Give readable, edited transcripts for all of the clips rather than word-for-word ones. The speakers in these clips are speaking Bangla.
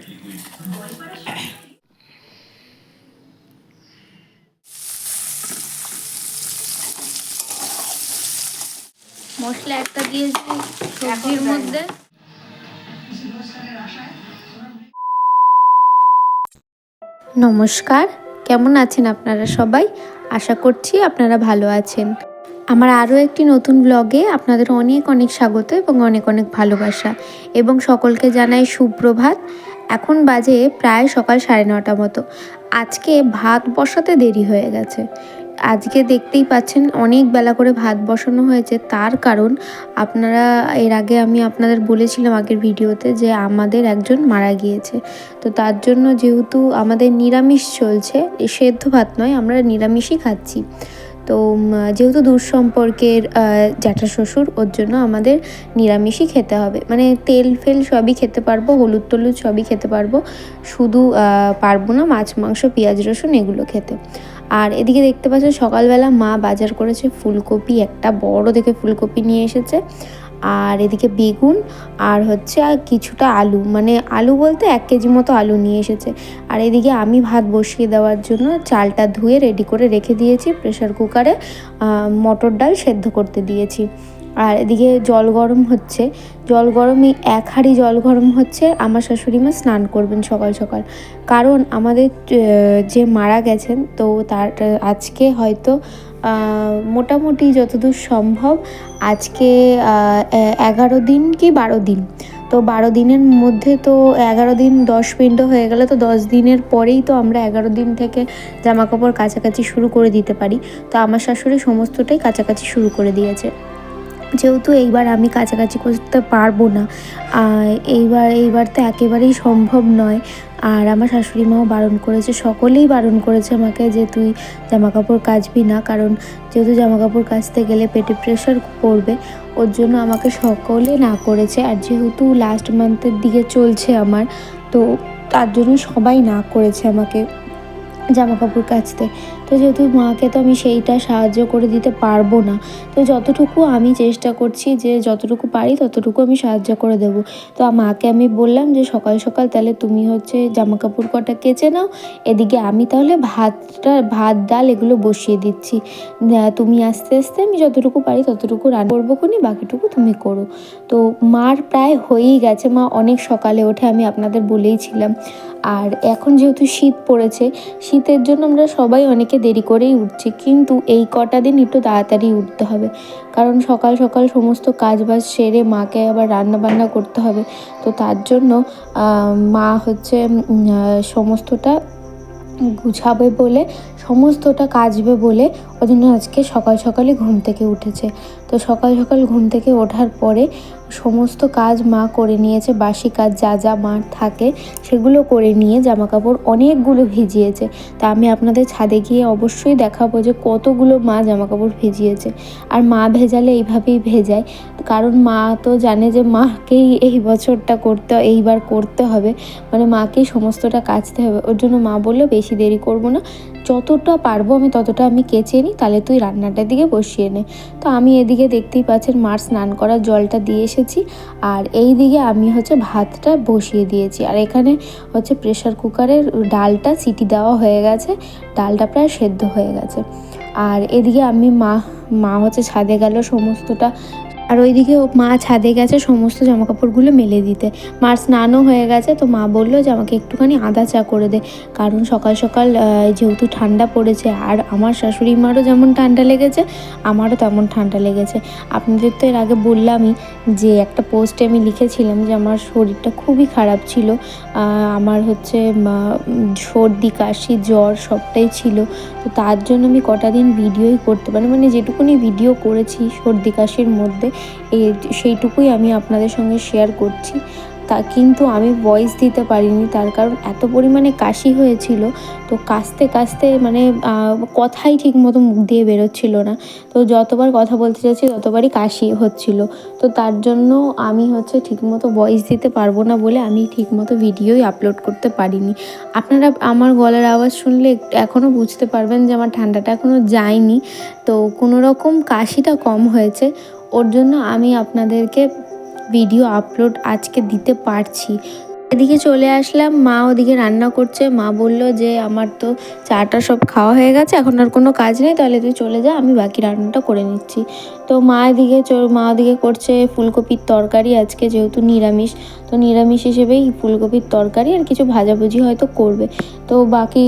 মশলা একটা দিয়েছি সবজির মধ্যে। নমস্কার, কেমন আছেন আপনারা সবাই? আশা করছি আপনারা ভালো আছেন। আমার আরও একটি নতুন ব্লগে আপনাদের অনেক অনেক স্বাগত এবং অনেক অনেক ভালোবাসা, এবং সকলকে জানাই সুপ্রভাত। এখন বাজে প্রায় সকাল 9:30 মতো। আজকে ভাত বসাতে দেরি হয়ে গেছে। আজকে দেখতেই পাচ্ছেন অনেক বেলা করে ভাত বসানো হয়েছে। তার কারণ আপনারা এর আগে আমি আপনাদের বলেছিলাম আগের ভিডিওতে যে আমাদের একজন মারা গিয়েছে। তো তার জন্য যেহেতু আমাদের নিরামিষ চলছে, সেদ্ধ ভাত নয়, আমরা নিরামিষই খাচ্ছি। তো যেহেতু দূর সম্পর্কের জ্যাঠা শ্বশুর, ওর জন্য আমাদের নিরামিষই খেতে হবে। মানে তেল ফেল সবই খেতে পারবো, হলুদ টলুদ সবই খেতে পারবো, শুধু পারবো না মাছ মাংস পেঁয়াজ রসুন এগুলো খেতে। আর এদিকে দেখতে পাচ্ছেন সকালবেলা মা বাজার করেছে ফুলকপি, একটা বড় দেখে ফুলকপি নিয়ে এসেছে, আর এদিকে বেগুন, আর হচ্ছে আর কিছুটা আলু, মানে আলু বলতে 1 কেজি মতো আলু নিয়ে এসেছে। আর এদিকে আমি ভাত বসিয়ে দেওয়ার জন্য চালটা ধুয়ে রেডি করে রেখে দিয়েছি প্রেসার কুকারে, মটর ডাল সেদ্ধ করতে দিয়েছি। আর এদিকে জল গরম হচ্ছে, জল গরমই 1 হাঁড়ি জল গরম হচ্ছে। আমার শাশুড়ি মা স্নান করবেন সকাল সকাল, কারণ আমাদের যে মারা গেছেন, তো তার আজকে হয়তো মোটামুটি যতদূর সম্ভব আজকে 11 দিন কি 12 দিন। তো 12 দিনের মধ্যে তো 11 দিন 10 পিণ্ড হয়ে গেলে তো 10 দিনের পরেই তো আমরা 11 দিন থেকে জামাকাপড় কাচাকাচি শুরু করে দিতে পারি। তো আমার শাশুড়ি সমস্তটাই কাচাকাচি শুরু করে দিয়েছে। যেহেতু এইবার আমি কাছাকাছি করতে পারবো না, এইবার তো একেবারেই সম্ভব নয়। আর আমার শাশুড়ি মাও বারণ করেছে, সকলেই বারণ করেছে আমাকে যে তুই জামাকাপড় কাচবি না, কারণ যেহেতু জামাকাপড় কাচতে গেলে পেটে প্রেশার পড়বে, ওর জন্য আমাকে সকলে না করেছে। আর যেহেতু লাস্ট মান্থের দিকে চলছে আমার, তো তার জন্য সবাই না করেছে আমাকে জামাকাপড় কাচতে। তো যেহেতু মাকে তো আমি সেইটা সাহায্য করে দিতে পারবো না, তো যতটুকু আমি চেষ্টা করছি যে যতটুকু পারি ততটুকু আমি সাহায্য করে দেবো। তো মাকে আমি বললাম যে সকাল সকাল তাহলে তুমি হচ্ছে জামাকাপড় কটা কেচে নাও, এদিকে আমি তাহলে ভাত ডাল এগুলো বসিয়ে দিচ্ছি, তুমি আস্তে আস্তে আমি যতটুকু পারি ততটুকু রান্না করবো খুনি, বাকিটুকু তুমি করো। তো মার প্রায় হয়েই গেছে, মা অনেক সকালে ওঠে, আমি আপনাদের বলেইছিলাম। আর এখন যেহেতু শীত পড়েছে, শীতের জন্য আমরা সবাই অনেকে দেরি করেই উঠছি, কিন্তু এই কটা দিন একটু তাড়াতাড়ি উঠতে হবে, কারণ সকাল সকাল সমস্ত কাজবাজ সেরে মাকে আবার রান্না বান্না করতে হবে। তো তার জন্য মা হচ্ছে সমস্তটা গুছাবে বলে, সমস্তটা কাচবে বলে, ওই জন্য আজকে সকাল সকালই ঘুম থেকে উঠেছে। তো সকাল সকাল ঘুম থেকে ওঠার পরে সমস্ত কাজ মা করে নিয়েছে, বাসি কাজ যা যা মার থাকে সেগুলো করে নিয়ে জামাকাপড় অনেকগুলো ভিজিয়েছে। তা আমি আপনাদের ছাদে গিয়ে অবশ্যই দেখাবো যে কতগুলো মা জামাকাপড় ভিজিয়েছে। আর মা ভেজালে এইভাবেই ভেজায়, কারণ মা তো জানে যে মাকেই এই বছরটা এইবার করতে হবে, মানে মাকেই সমস্তটা কাচতে হবে। ওর জন্য মা বললো বেশি দেরি করবো না, যতটা পারবো আমি ততটা আমি কেচে নিই, তাহলে তুই রান্নাটার দিকে বসিয়ে নে। তো আমি এদিকে দেখতেই পাচ্ছেন মার স্নান করার জলটা দিয়ে এসেছি, আর এই দিকে আমি হচ্ছে ভাতটা বসিয়ে দিয়েছি। আর এখানে হচ্ছে প্রেসার কুকারের ডালটা সিটি দেওয়া হয়ে গেছে, ডালটা প্রায় সেদ্ধ হয়ে গেছে। আর এদিকে মা হচ্ছে ছাদে গেল সমস্তটা, আর ওইদিকে মা ছাদে গেছে সমস্ত জামাকাপড়গুলো মেলে দিতে। মার স্নানও হয়ে গেছে, তো মা বললো যে আমাকে একটুখানি আদা চা করে দে, কারণ সকাল সকাল যেহেতু ঠান্ডা পড়েছে, আর আমার শাশুড়ি মারও যেমন ঠান্ডা লেগেছে, আমারও তেমন ঠান্ডা লেগেছে। আপনাদের তো এর আগে বললামই যে একটা পোস্টে আমি লিখেছিলাম যে আমার শরীরটা খুবই খারাপ ছিল, আমার হচ্ছে সর্দি কাশি জ্বর সবটাই ছিল। তো তার জন্য আমি কটা দিন ভিডিওই করতে পারি, মানে যেটুকুনি ভিডিও করেছি সর্দি কাশির মধ্যে সেইটুকুই আমি আপনাদের সঙ্গে শেয়ার করছি। কিন্তু আমি ভয়েস দিতে পারিনি, তার কারণ এত পরিমাণে কাশি হয়েছিল, তো কাশতে কাশতে মানে কথাই ঠিক মতো মুখ দিয়ে বেরোচ্ছিল না। তো যতবার কথা বলতে যাচ্ছি ততবারই কাশি হচ্ছিল। তো তার জন্য আমি হচ্ছে ঠিকমতো ভয়েস দিতে পারবো না বলে আমি ঠিকমতো ভিডিওই আপলোড করতে পারিনি। আপনারা আমার গলার আওয়াজ শুনলে এখনও বুঝতে পারবেন যে আমার ঠান্ডাটা এখনও যায়নি, তো কোনো রকম কাশিটা কম হয়েছে, ওর জন্য আমি আপনাদেরকে ভিডিও আপলোড আজকে দিতে পারছি। এদিকে চলে আসলাম, মা ওদিকে রান্না করছে। মা বলল যে আমার তো চাটা সব খাওয়া হয়ে গেছে, এখন আর কোনো কাজ নেই, তাহলে তুই চলে যা, আমি বাকি রান্নাটা করে নিচ্ছি। তো মা ওদিকে করছে ফুলকপির তরকারি, আজকে যেহেতু নিরামিষ, তো নিরামিষ হিসেবেই ফুলকপির তরকারি আর কিছু ভাজাভুজি হয়তো করবে। তো বাকি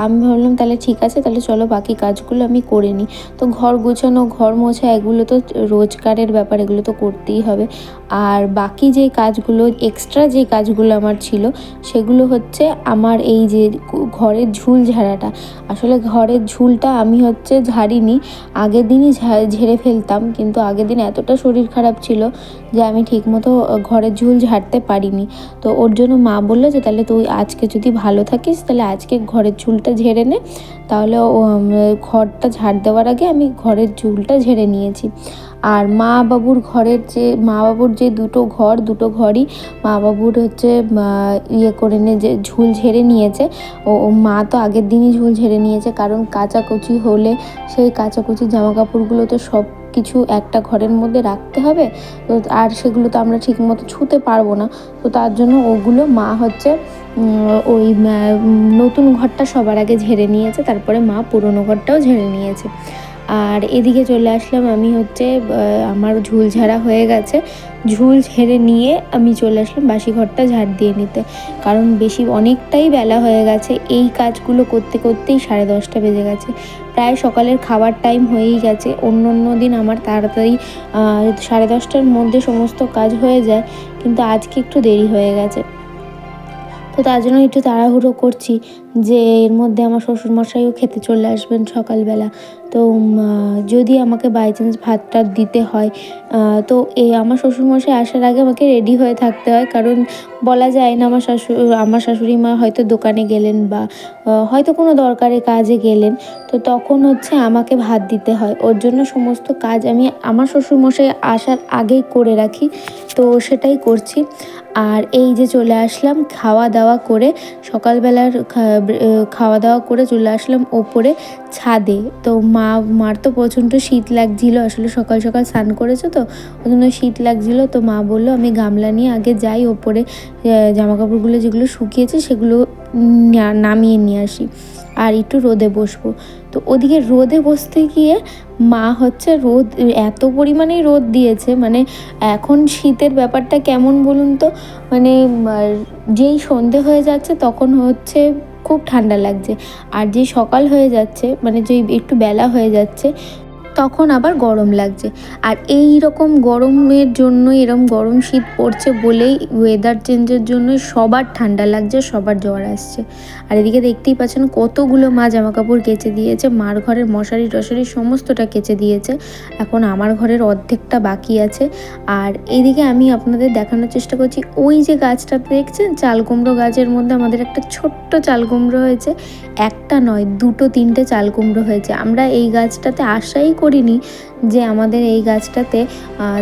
আমি ভাবলাম তাহলে ঠিক আছে, তাহলে চলো বাকি কাজগুলো আমি করে নিই। তো ঘর গুছানো, ঘর মোছা, এগুলো তো রোজগারের ব্যাপার, এগুলো তো করতেই হবে। আর বাকি যে কাজগুলো, এক্সট্রা যে কাজগুলো আমার ছিল, সেগুলো হচ্ছে আমার এই যে ঘরের ঝুল ঝাড়াটা। আসলে ঘরের ঝুলটা আমি হচ্ছে ঝাড়িনি, আগের দিনই ঝেড়ে ফেলতাম, কিন্তু আগের দিন এতটা শরীর খারাপ ছিল যে আমি ঠিকমতো ঘরের ঝুল ঝাড়তে পারিনি। তো ওর জন্য মা বললো যে তাহলে তুই আজকে যদি ভালো থাকিস তাহলে আজকে ঘরের ঝুলটা ঝেড়ে নে। তাহলে ঘরটা ঝাড় দেওয়ার আগে আমি ঘরের ঝুলটা ঝেড়ে নিয়েছি। আর মা বাবুর যে দুটো ঘরই মা বাবুর হচ্ছে ইয়ে করে নিয়ে যে ঝুল ঝেড়ে নিয়েছে। ও মা তো আগের দিনই ঝুল ঝেড়ে নিয়েছে, কারণ কাচাকুচি হলে সেই কাচাকুচি জামা কাপড়গুলো তো সব কিছু একটা ঘরের মধ্যে রাখতে হবে, তো আর সেগুলো তো আমরা ঠিকমতো ছুঁতে পারবো না। তো তার জন্য ওগুলো মা হচ্ছে ওই নতুন ঘরটা সবার আগে ঝেড়ে নিয়েছে, তারপরে মা পুরনো ঘরটাও ঝেড়ে নিয়েছে। আর এদিকে চলে আসলাম, আমি হচ্ছে আমার ঝুল ঝাড়া হয়ে গেছে, ঝুল ঝেড়ে নিয়ে আমি চলে আসলাম বাসি ঘরটা ঝাড় দিয়ে নিতে, কারণ অনেকটাই বেলা হয়ে গেছে। এই কাজগুলো করতে করতেই 10:30 বেজে গেছে, প্রায় সকালের খাবার টাইম হয়েই গেছে। অন্য দিন আমার তাড়াতাড়ি 10:30টার মধ্যে সমস্ত কাজ হয়ে যায়, কিন্তু আজকে একটু দেরি হয়ে গেছে। তো তার জন্য একটু তাড়াহুড়ো করছি যে এর মধ্যে আমার শ্বশুরমশাইও খেতে চলে আসবেন সকালবেলা। তো যদি আমাকে বাই চান্স ভাতটা দিতে হয়, তো আমার শ্বশুরমশাই আসার আগে আমাকে রেডি হয়ে থাকতে হয়, কারণ বলা যায় না আমার শাশুড়ি মা হয়তো দোকানে গেলেন বা হয়তো কোনো দরকারি কাজে গেলেন, তো তখন হচ্ছে আমাকে ভাত দিতে হয়। ওর জন্য সমস্ত কাজ আমি আমার শ্বশুরমশাই আসার আগেই করে রাখি, তো সেটাই করছি। আর এই যে চলে আসলাম খাওয়া দাওয়া করে, সকালবেলার খাওয়া দাওয়া করে চলে আসলাম ওপরে ছাদে। তো মার তো প্রচণ্ড শীত লাগছিলো, আসলে সকাল সকাল স্নান করেছে তো ওই জন্য শীত লাগছিলো। তো মা বললো আমি গামলা নিয়ে আগে যাই ওপরে, জামা কাপড়গুলো যেগুলো শুকিয়েছে সেগুলো নামিয়ে নিয়ে আসি, আর একটু রোদে বসবো। তো ওদিকে রোদে বসতে গিয়ে মা হচ্ছে এত পরিমাণেই রোদ দিয়েছে, মানে এখন শীতের ব্যাপারটা কেমন বলুন তো, মানে যেই সন্ধে হয়ে যাচ্ছে তখন হচ্ছে খুব ঠান্ডা লাগছে, আর যেই সকাল হয়ে যাচ্ছে মানে যেই একটু বেলা হয়ে যাচ্ছে তখন আবার গরম লাগছে। আর এই রকম গরমের জন্য, এরকম গরম শীত পড়ছে বলেই ওয়েদার চেঞ্জের জন্য সবার ঠান্ডা লাগছে, সবার জ্বর আসছে। আর এদিকে দেখতেই পাচ্ছেন কতগুলো মা জামা কাপড় কেচে দিয়েছে, মার ঘরের মশারি টশারি সমস্তটা কেচে দিয়েছে, এখন আমার ঘরের অর্ধেকটা বাকি আছে। আর এইদিকে আমি আপনাদের দেখানোর চেষ্টা করছি, ওই যে গাছটা দেখছেন চাল কুমড়ো গাছের মধ্যে আমাদের একটা ছোট্ট চাল কুমড়ো হয়েছে, একটা নয় 2-3টে চাল কুমড়ো হয়েছে। আমরা এই গাছটাতে আশাই করিনি যে আমাদের এই গাছটাতে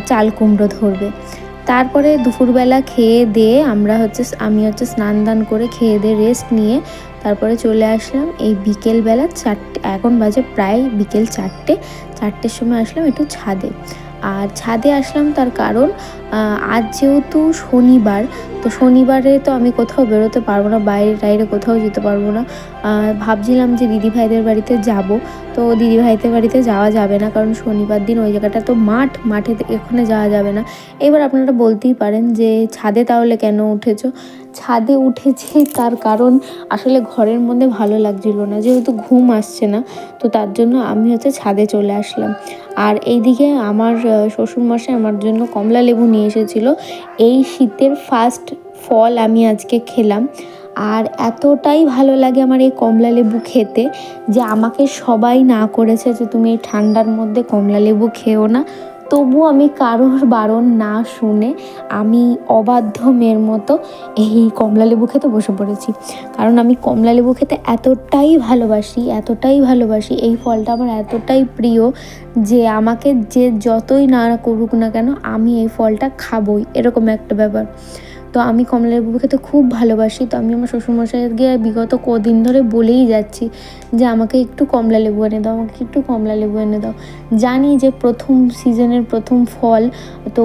চাল কুমড়ো ধরবে। তারপরে দুপুরবেলা আমি হচ্ছে স্নান দান করে খেয়ে দিয়ে রেস্ট নিয়ে তারপরে চলে আসলাম এই বিকেলবেলা 4টে, এখন বাজে প্রায় বিকেল 4টের সময় আসলাম একটু ছাদে। আর ছাদে আসলাম তার কারণ আজ যেহেতু শনিবার, তো শনিবারে তো আমি কোথাও বেরোতে পারবো না, বাইরে কোথাও যেতে পারবো না। ভাবছিলাম যে দিদিভাইদের বাড়িতে যাব, তো দিদিভাইদের বাড়িতে যাওয়া যাবে না, কারণ শনিবার দিন ওই জায়গাটা তো মাঠে এখানে যাওয়া যাবে না। এবার আপনারা বলতেই পারেন যে ছাদে তাহলে কেন উঠেছো? ছাদে উঠেছি তার কারণ আসলে ঘরের মধ্যে ভালো লাগছিল না, যেহেতু ঘুম আসছে না, তো তার জন্য আমি হচ্ছে ছাদে চলে আসলাম। আর এইদিকে আমার শ্বশুরমশাই আমার জন্য কমলা লেবু নিয়ে এসেছিলো, এই শীতের ফার্স্ট ফল আমি আজকে খেলাম। আর এতটাই ভালো লাগে আমার এই কমলা লেবু খেতে যে আমাকে সবাই না করেছে যে তুমি এই ঠান্ডার মধ্যে কমলা লেবু খেও না, তবুও আমি কারোর বারণ না শুনে আমি অবাধ্য মেয়ের মতো এই কমলা লেবু খেতে বসে পড়েছি। কারণ আমি কমলা লেবু খেতে এতটাই ভালোবাসি, এই ফলটা আমার এতটাই প্রিয় যে আমাকে যে যতই না করুক না কেন আমি এই ফলটা খাবই, এরকম একটা ব্যাপার। তো আমি কমলালেবু খেতে খুব ভালোবাসি। তো আমি আমার শ্বশুরমশাইকে বিগত কদিন ধরে বলেই যাচ্ছি যে আমাকে একটু কমলালেবু এনে দাও, আমাকে একটু কমলালেবু এনে দাও। জানি যে প্রথম সিজনের প্রথম ফল, তো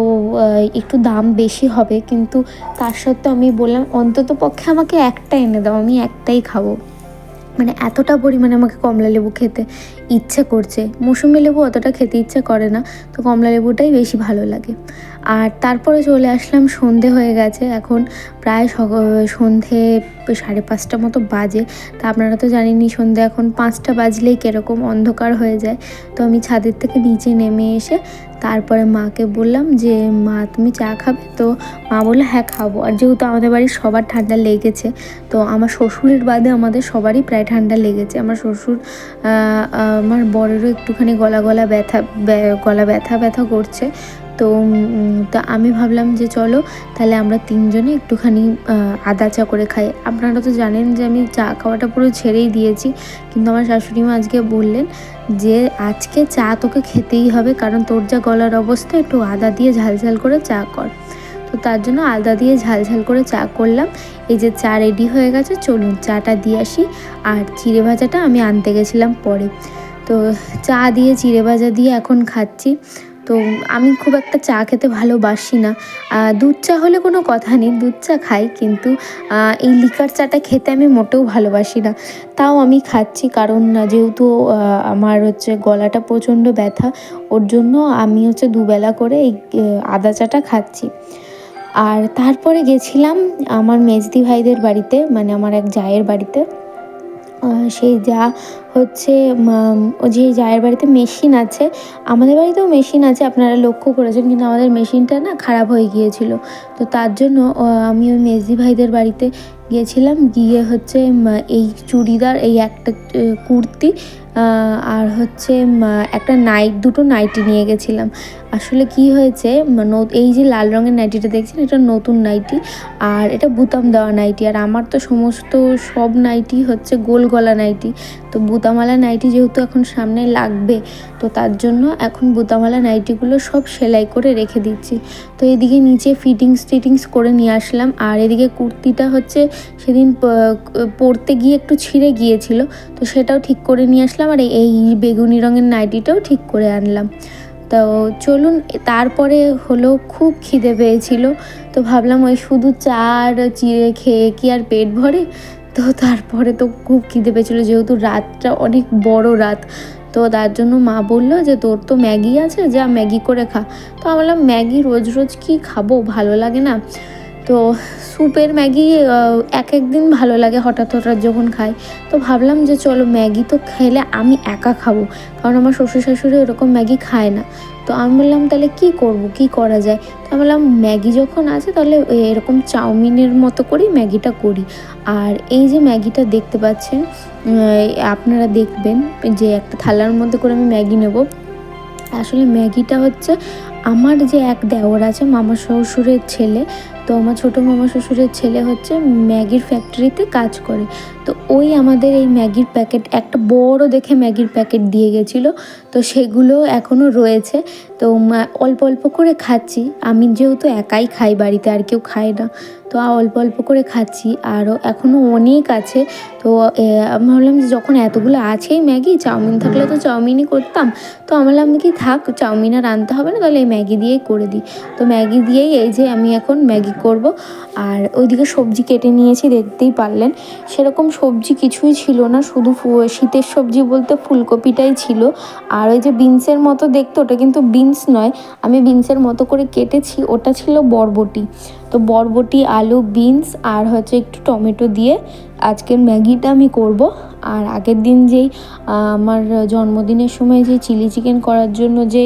একটু দাম বেশি হবে, কিন্তু তার সত্ত্বেও আমি বললাম অন্তত পক্ষে আমাকে একটা এনে দাও, আমি একটাই খাবো। মানে এতটা পরিমাণে আমাকে কমলালেবু খেতে ইচ্ছে করছে। মৌসুমি লেবু অতটা খেতে ইচ্ছে করে না, তো কমলালেবুটাই বেশি ভালো লাগে। আর তারপরে চলে আসলাম, সন্ধে হয়ে গেছে, এখন প্রায় সন্ধে 5:30 মতো বাজে। তা আপনারা তো জানেনই সন্ধে এখন 5টা বাজলেই কীরকম অন্ধকার হয়ে যায়। তো আমি ছাদের থেকে নিচে নেমে এসে তারপরে মাকে বললাম যে মা তুমি চা খাবে? তো মা বললো হ্যাঁ খাবো। আর যেহেতু আমাদের বাড়ির সবার ঠান্ডা লেগেছে, তো আমার শ্বশুরের বাদে আমাদের সবারই প্রায় ঠান্ডা লেগেছে। আমার শ্বশুর আমার বরেরও একটুখানি গলা ব্যথা ব্যথা করছে। তো আমি ভাবলাম যে চলো তাহলে আমরা 3জনে একটুখানি আদা চা করে খাই। আপনারা তো জানেন যে আমি চা খাওয়াটা পুরো ছেড়েই দিয়েছি, কিন্তু আমার শাশুড়ি মা আজকে বললেন যে আজকে চা তোকে খেতেই হবে, কারণ তোর যা গলার অবস্থা, একটু আদা দিয়ে ঝালঝাল করে চা কর। তো তার জন্য আদা দিয়ে ঝালঝাল করে চা করলাম। এই যে চা রেডি হয়ে গেছে, চলুন চাটা দিয়ে আসি। আর চিড়ে ভাজাটা আমি আনতে গেছিলাম পরে। তো চা দিয়ে চিড়ে ভাজা দিয়ে এখন খাচ্ছি। তো আমি খুব একটা চা খেতে ভালোবাসি না। দুধ চা হলে কোনো কথা নেই, দুধ চা খাই, কিন্তু এই লিকার চাটা খেতে আমি মোটেও ভালোবাসি না। তাও আমি খাচ্ছি, কারণ যেহেতু আমার হচ্ছে গলাটা প্রচণ্ড ব্যথা, ওর জন্য আমি হচ্ছে দুবেলা করে এই আদা চাটা খাচ্ছি। আর তারপরে গেছিলাম আমার মেজদি ভাইদের বাড়িতে, মানে আমার এক জায়ের বাড়িতে। সেই যা হচ্ছে যে জায়ের বাড়িতে মেশিন আছে, আমাদের বাড়িতেও মেশিন আছে, আপনারা লক্ষ্য করেছেন, কিন্তু আমাদের মেশিনটা না খারাপ হয়ে গিয়েছিল। তো তার জন্য আমি ওই মেজদি ভাইদের বাড়িতে গিয়েছিলাম, গিয়ে হচ্ছে এই চুড়িদার, এই একটা কুর্তি আর হচ্ছে একটা দুটো নাইটি নিয়ে গেছিলাম। আসলে কি হয়েছে, এই যে লাল রঙের নাইটিটা দেখছেন, এটা নতুন নাইটি, আর এটা বুতাম দেওয়া নাইটি। আর আমার তো সব নাইটি হচ্ছে গোল গলা নাইটি, তো বুতামওয়ালা নাইটি যেহেতু এখন সামনে লাগবে, তো তার জন্য এখন বুতামওয়ালা নাইটিগুলো সব সেলাই করে রেখে দিচ্ছি। তো এদিকে নিচে ফিটিংস করে নিয়ে আসলাম। আর এদিকে কুর্তিটা হচ্ছে সেদিন পরতে গিয়ে একটু ছিঁড়ে গিয়েছিল, তো সেটাও ঠিক করে নিয়ে আসলাম। আর এই বেগুনি রঙের নাইটিটাও ঠিক করে আনলাম। তো চলুন, তারপরে হলো খুব খিদে পেয়েছিল, তো ভাবলাম ওই শুধু চা আর চিড়ে খেয়ে কি আর পেট ভরে। তো তারপরে তো খুব খিদে পেয়েছিলো, যেহেতু রাতটা অনেক বড় রাত, তো তার জন্য মা বললো যে তোর তো ম্যাগি আছে, যা ম্যাগি করে খা। তো আমি বললাম ম্যাগি রোজ রোজ কি খাবো, ভালো লাগে না। তো স্যুপের ম্যাগি একদিন ভালো লাগে হঠাৎ যখন খাই। তো ভাবলাম যে চলো ম্যাগি তো খেলে আমি একা খাবো, কারণ আমার শ্বশুর শাশুড়ি এরকম ম্যাগি খায় না। তো আমি বললাম তাহলে কী করা যায়। তো আমি বললাম ম্যাগি যখন আছে তাহলে এরকম চাউমিনের মতো করেই ম্যাগিটা করি। আর এই যে ম্যাগিটা দেখতে পাচ্ছেন, আপনারা দেখবেন যে একটা থালার মধ্যে করে আমি ম্যাগি নেব। আসলে ম্যাগিটা হচ্ছে আমার যে এক দেওর আছে, মামা শ্বশুরের ছেলে, তো আমার ছোটো মামা শ্বশুরের ছেলে হচ্ছে ম্যাগির ফ্যাক্টরিতে কাজ করে। তো ওই আমাদের এই ম্যাগির প্যাকেট, একটা বড় দেখে ম্যাগির প্যাকেট দিয়ে গেছিলো, তো সেগুলো এখনও রয়েছে। তো অল্প অল্প করে খাচ্ছি, আমি যেহেতু একাই খাই বাড়িতে, আর কেউ খায় না, তো অল্প অল্প করে খাচ্ছি। আরও এখনও অনেক আছে। তো আমি ভাবলাম যে যখন এতগুলো আছেই ম্যাগি, চাউমিন থাকলে তো চাউমিনই করতাম। তো আমি বললাম কি থাক, চাউমিন আর আনতে হবে না, তাহলে এই ম্যাগি দিয়েই করে দিই। তো ম্যাগি দিয়েই এই যে আমি এখন ম্যাগি করব। আর ওইদিকে সবজি কেটে নিয়েছি, দেখতেই পারলেন। সেরকম সবজি কিছুই ছিল না, শুধু শীতের সবজি বলতে ফুলকপিটাই ছিল। আর ওই যে বিনসের মতো দেখতে, ওটা কিন্তু বিনস নয়, আমি বিনসের মতো করে কেটেছি, ওটা ছিল বরবটি। তো বরবটি, আলু, বিনস আর হচ্ছে একটু টমেটো দিয়ে আজকের ম্যাগিটা আমি করব। আর আগের দিন যেই আমার জন্মদিনের সময় যে চিলি চিকেন করার জন্য যে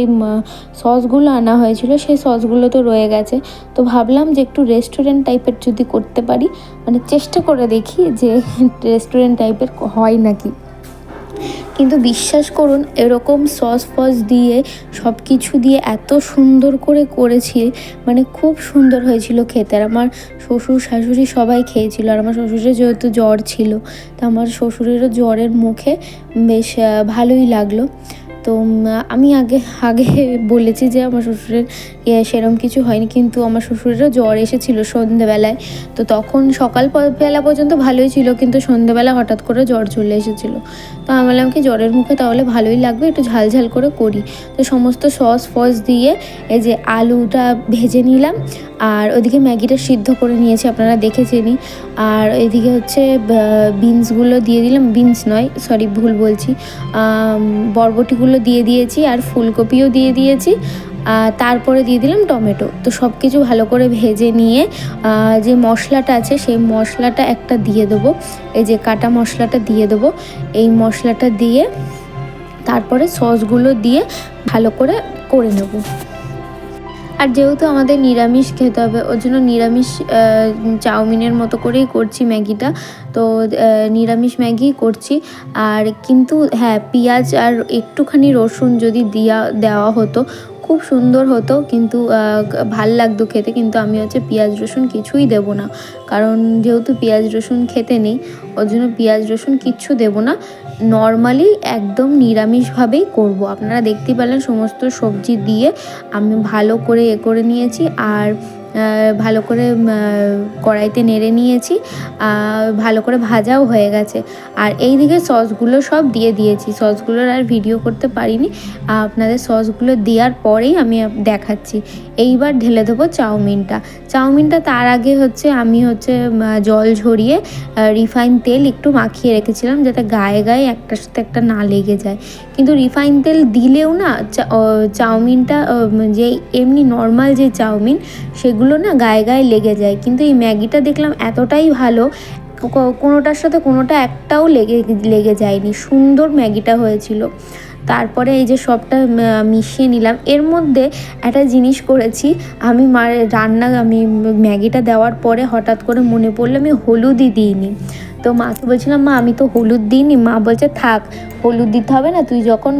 সসগুলো আনা হয়েছিল, সেই সসগুলো তো রয়ে গেছে। তো ভাবলাম যে একটু রেস্টুরেন্ট টাইপের যদি করতে পারি, মানে চেষ্টা করে দেখি যে রেস্টুরেন্ট টাইপের হয় নাকি। কিন্তু বিশ্বাস করুন, এরকম সস দিয়ে সব কিছু দিয়ে এত সুন্দর করে করেছি, মানে খুব সুন্দর হয়েছিল খেতে। আর আমার শ্বশুর শাশুড়ি সবাই খেয়েছিল। আর আমার শ্বশুরের যেহেতু জ্বর ছিল, তো আমার শ্বশুরেরও জ্বরের মুখে বেশ ভালোই লাগলো। তো আমি আগে আগে বলেছি যে আমার শ্বশুরের সেরকম কিছু হয়নি, কিন্তু আমার শ্বশুরেরও জ্বর এসেছিল সন্ধেবেলায়। তো তখন বেলা পর্যন্ত ভালোই ছিল, কিন্তু সন্ধেবেলা হঠাৎ করে জ্বর চলে এসেছিলো। তো আমি বললাম কি জ্বরের মুখে তাহলে ভালোই লাগবে, একটু ঝাল ঝাল করে করি। তো সমস্ত সস ফস দিয়ে এই যে আলুটা ভেজে নিলাম, আর ওইদিকে ম্যাগিটা সিদ্ধ করে নিয়েছি, আপনারা দেখেছেনই। আর এদিকে হচ্ছে বিনসগুলো দিয়ে দিলাম, বিনস নয় সরি ভুল বলছি, বরবটিগুলো দিয়ে দিয়েছি, আর ফুলকপিও দিয়ে দিয়েছি, তারপরে দিয়ে দিলাম টমেটো। তো সব কিছু ভালো করে ভেজে নিয়ে যে মশলাটা আছে সেই মশলাটা একটা দিয়ে দেবো, এই যে কাটা মশলাটা দিয়ে দেবো। এই মশলাটা দিয়ে তারপরে সসগুলো দিয়ে ভালো করে করে নেব। আর যেহেতু আমাদের নিরামিষ খেতে হবে, ওর জন্য নিরামিষ চাউমিনের মতো করেই করছি ম্যাগিটা। তো নিরামিষ ম্যাগি করছি। আর কিন্তু হ্যাঁ, পেঁয়াজ আর একটুখানি রসুন যদি দেওয়া হতো খুব সুন্দর হতো, কিন্তু ভাল লাগতো খেতে। কিন্তু আমি হচ্ছে পেঁয়াজ রসুন কিছুই দেবো না, কারণ যেহেতু পেঁয়াজ রসুন খেতে নেই, ওর জন্য পেঁয়াজ রসুন কিচ্ছু দেবো না। নর্মালি একদম নিরামিষভাবেই করব। আপনারা দেখতেই পেলেন সমস্ত সবজি দিয়ে আমি ভালো করে করে নিয়েছি, আর ভালো করে কড়াইতে নেড়ে নিয়েছি, ভালো করে ভাজাও হয়ে গেছে। আর এই দিকে সসগুলো সব দিয়ে দিয়েছি, সসগুলোর আর ভিডিও করতে পারিনি, আপনাদের সসগুলো দেওয়ার পরেই আমি দেখাচ্ছি। এইবার ঢেলে দেবো চাউমিনটা তার আগে হচ্ছে আমি জল ঝরিয়ে রিফাইন তেল একটু মাখিয়ে রেখেছিলাম, যাতে গায়ে গায়ে একটার সাথে একটা না লেগে যায়। কিন্তু রিফাইন তেল দিলেও না চাউমিনটা যে এমনি নর্মাল যে চাউমিন সেগুলো না গায়ে গায়ে লেগে যায়। কিন্তু এই ম্যাগিটা দেখলাম এতটাই ভালো, কোনোটার সাথে কোনোটা একটাও লেগে যায়নি, সুন্দর ম্যাগিটা হয়েছিল। তারপরে এই যে সবটা মিশিয়ে নিলাম। এর মধ্যে একটা জিনিস করেছি আমি, আমি ম্যাগিটা দেওয়ার পরে হঠাৎ করে মনে পড়লো আমি হলুদই দিইনি। তো মাকে বলছিলাম মা আমি তো হলুদ দিইনি। মা বলছে থাক, হলুদ দিতে হবে না, তুই যখন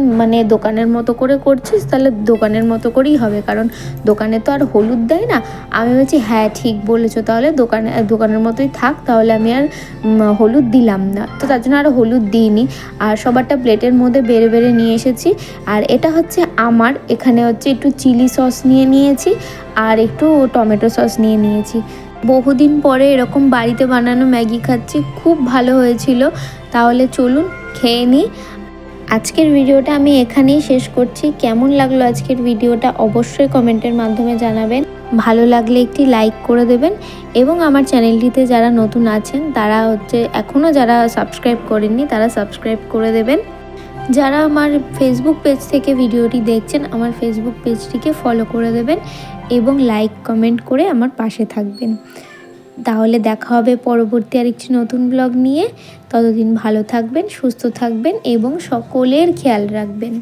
দোকানের মতো করে করছিস তাহলে দোকানের মতো করেই হবে, কারণ দোকানে তো আর হলুদ দেয় না। আমি বলছি হ্যাঁ ঠিক বলেছো, তাহলে দোকানের মতোই থাক, তাহলে আমি আর হলুদ দিলাম না। তো তার জন্য আর হলুদ দিইনি। আর সবারটা প্লেটের মধ্যে বেড়ে বেড়ে নিয়ে এসেছি। আর এটা হচ্ছে আমার, এখানে হচ্ছে একটু চিলি সস নিয়ে নিয়েছি, আর একটু টমেটো সস নিয়ে নিয়েছি। বহুদিন পরে এরকম বাড়িতে বানানো ম্যাগি খাচ্ছি, খুব ভালো হয়েছিল। তাহলে চলুন খেয়ে নিই। আজকের ভিডিওটা আমি এখানেই শেষ করছি। কেমন লাগলো আজকের ভিডিওটা অবশ্যই কমেন্টের মাধ্যমে জানাবেন। ভালো লাগলে একটি লাইক করে দেবেন, এবং আমার চ্যানেলটিতে যারা নতুন আছেন তারা এখনও যারা সাবস্ক্রাইব করেননি তারা সাবস্ক্রাইব করে দেবেন। যারা আমার ফেসবুক পেজ থেকে ভিডিওটি দেখছেন, আমার ফেসবুক পেজটিকে ফলো করে দেবেন এবং লাইক কমেন্ট করে আমার পাশে থাকবেন। তাহলে দেখা হবে পরবর্তী আরেকটি নতুন ব্লগ নিয়ে। ততদিন ভালো থাকবেন, সুস্থ থাকবেন এবং সকলের খেয়াল রাখবেন।